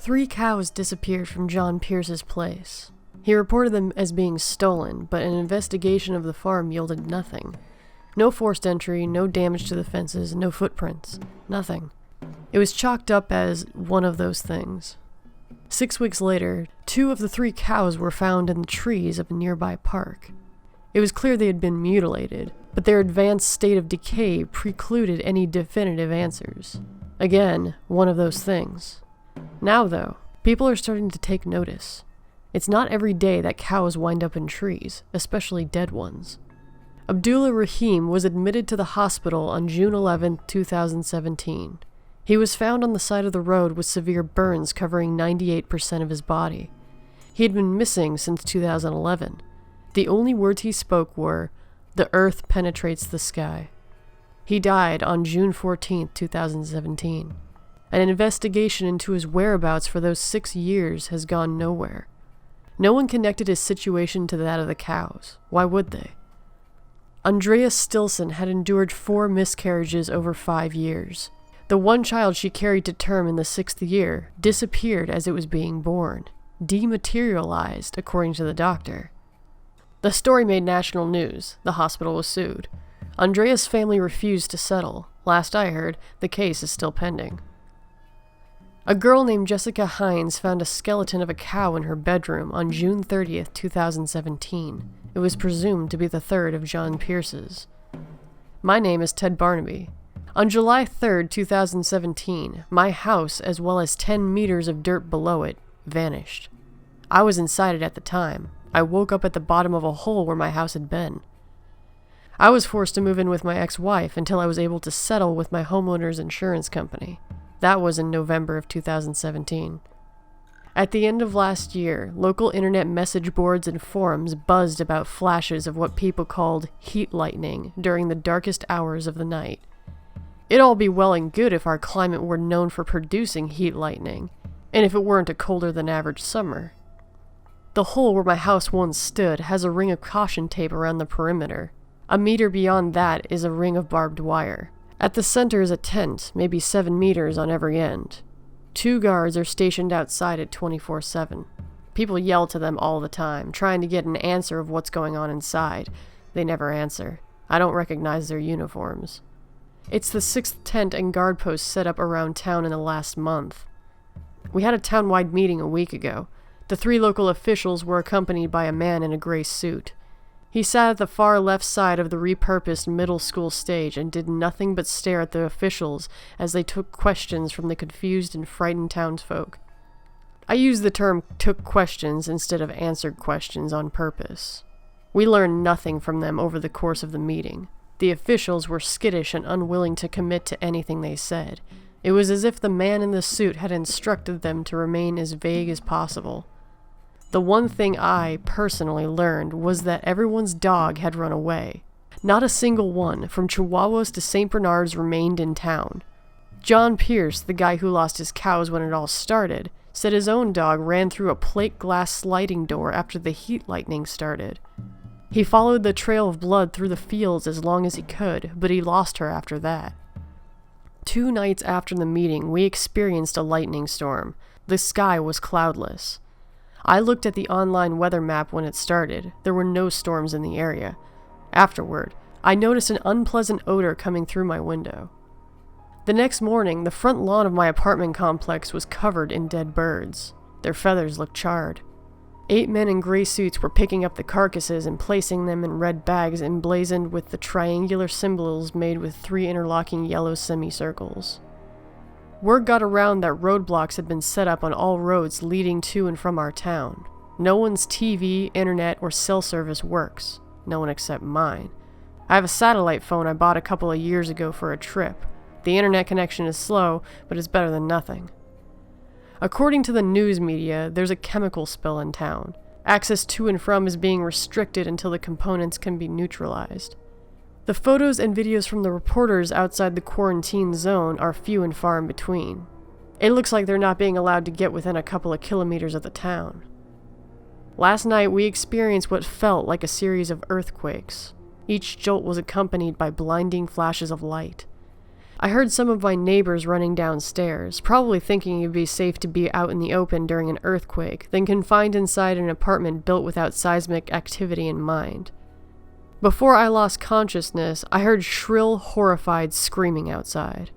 3 cows disappeared from John Pierce's place. He reported them as being stolen, but an investigation of the farm yielded nothing. No forced entry, no damage to the fences, no footprints. Nothing. It was chalked up as one of those things. 6 weeks later, 2 of the 3 cows were found in the trees of a nearby park. It was clear they had been mutilated, but their advanced state of decay precluded any definitive answers. Again, one of those things. Now, though, people are starting to take notice. It's not every day that cows wind up in trees, especially dead ones. Abdullah Rahim was admitted to the hospital on June 11, 2017. He was found on the side of the road with severe burns covering 98% of his body. He had been missing since 2011. The only words he spoke were, "The earth penetrates the sky." He died on June 14, 2017. An investigation into his whereabouts for those 6 years has gone nowhere. No one connected his situation to that of the cows. Why would they? Andrea Stilson had endured 4 miscarriages over 5 years. The one child she carried to term in the 6th year disappeared as it was being born. Dematerialized, according to the doctor. The story made national news. The hospital was sued. Andrea's family refused to settle. Last I heard, the case is still pending. A girl named Jessica Hines found a skeleton of a cow in her bedroom on June 30th, 2017. It was presumed to be the third of John Pierce's. My name is Ted Barnaby. On July 3rd, 2017, my house, as well as 10 meters of dirt below it, vanished. I was inside it at the time. I woke up at the bottom of a hole where my house had been. I was forced to move in with my ex-wife until I was able to settle with my homeowner's insurance company. That was in November of 2017. At the end of last year, local internet message boards and forums buzzed about flashes of what people called heat lightning during the darkest hours of the night. It'd all be well and good if our climate were known for producing heat lightning, and if it weren't a colder than average summer. The hole where my house once stood has a ring of caution tape around the perimeter. A meter beyond that is a ring of barbed wire. At the center is a tent, maybe 7 meters on every end. 2 guards are stationed outside it 24/7. People yell to them all the time, trying to get an answer of what's going on inside. They never answer. I don't recognize their uniforms. It's the 6th tent and guard post set up around town in the last month. We had a town-wide meeting a week ago. The 3 local officials were accompanied by a man in a gray suit. He sat at the far left side of the repurposed middle school stage and did nothing but stare at the officials as they took questions from the confused and frightened townsfolk. I use the term "took questions" instead of "answered questions" on purpose. We learned nothing from them over the course of the meeting. The officials were skittish and unwilling to commit to anything they said. It was as if the man in the suit had instructed them to remain as vague as possible. The one thing I, personally, learned was that everyone's dog had run away. Not a single one, from Chihuahuas to St. Bernards, remained in town. John Pierce, the guy who lost his cows when it all started, said his own dog ran through a plate glass sliding door after the heat lightning started. He followed the trail of blood through the fields as long as he could, but he lost her after that. 2 nights after the meeting, we experienced a lightning storm. The sky was cloudless. I looked at the online weather map when it started. There were no storms in the area. Afterward, I noticed an unpleasant odor coming through my window. The next morning, the front lawn of my apartment complex was covered in dead birds. Their feathers looked charred. 8 men in gray suits were picking up the carcasses and placing them in red bags emblazoned with the triangular symbols made with 3 interlocking yellow semicircles. Word got around that roadblocks had been set up on all roads leading to and from our town. No one's TV, internet, or cell service works. No one except mine. I have a satellite phone I bought a couple of years ago for a trip. The internet connection is slow, but it's better than nothing. According to the news media, there's a chemical spill in town. Access to and from is being restricted until the components can be neutralized. The photos and videos from the reporters outside the quarantine zone are few and far in between. It looks like they're not being allowed to get within a couple of kilometers of the town. Last night we experienced what felt like a series of earthquakes. Each jolt was accompanied by blinding flashes of light. I heard some of my neighbors running downstairs, probably thinking it'd be safe to be out in the open during an earthquake than confined inside an apartment built without seismic activity in mind. Before I lost consciousness, I heard shrill, horrified screaming outside.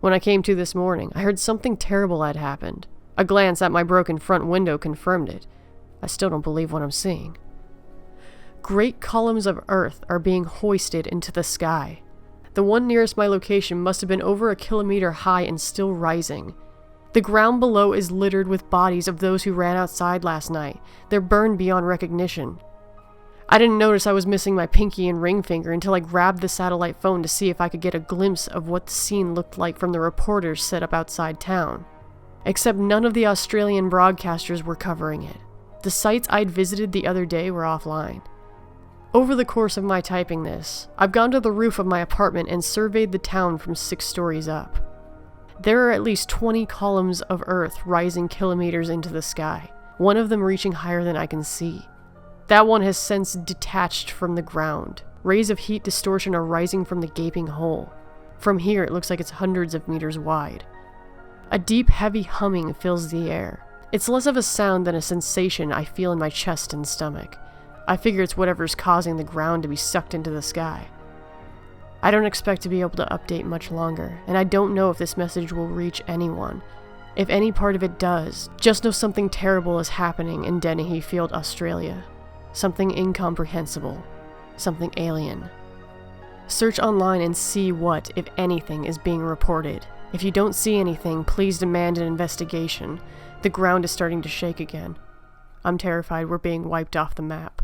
When I came to this morning, I heard something terrible had happened. A glance at my broken front window confirmed it. I still don't believe what I'm seeing. Great columns of earth are being hoisted into the sky. The one nearest my location must have been over 1 kilometer high and still rising. The ground below is littered with bodies of those who ran outside last night. They're burned beyond recognition. I didn't notice I was missing my pinky and ring finger until I grabbed the satellite phone to see if I could get a glimpse of what the scene looked like from the reporters set up outside town. Except none of the Australian broadcasters were covering it. The sites I'd visited the other day were offline. Over the course of my typing this, I've gone to the roof of my apartment and surveyed the town from 6 stories up. There are at least 20 columns of earth rising kilometers into the sky, one of them reaching higher than I can see. That one has since detached from the ground. Rays of heat distortion are rising from the gaping hole. From here, it looks like it's hundreds of meters wide. A deep, heavy humming fills the air. It's less of a sound than a sensation I feel in my chest and stomach. I figure it's whatever's causing the ground to be sucked into the sky. I don't expect to be able to update much longer, and I don't know if this message will reach anyone. If any part of it does, just know something terrible is happening in Deniehyfield, Australia. Something incomprehensible. Something alien. Search online and see what, if anything, is being reported. If you don't see anything, please demand an investigation. The ground is starting to shake again. I'm terrified we're being wiped off the map.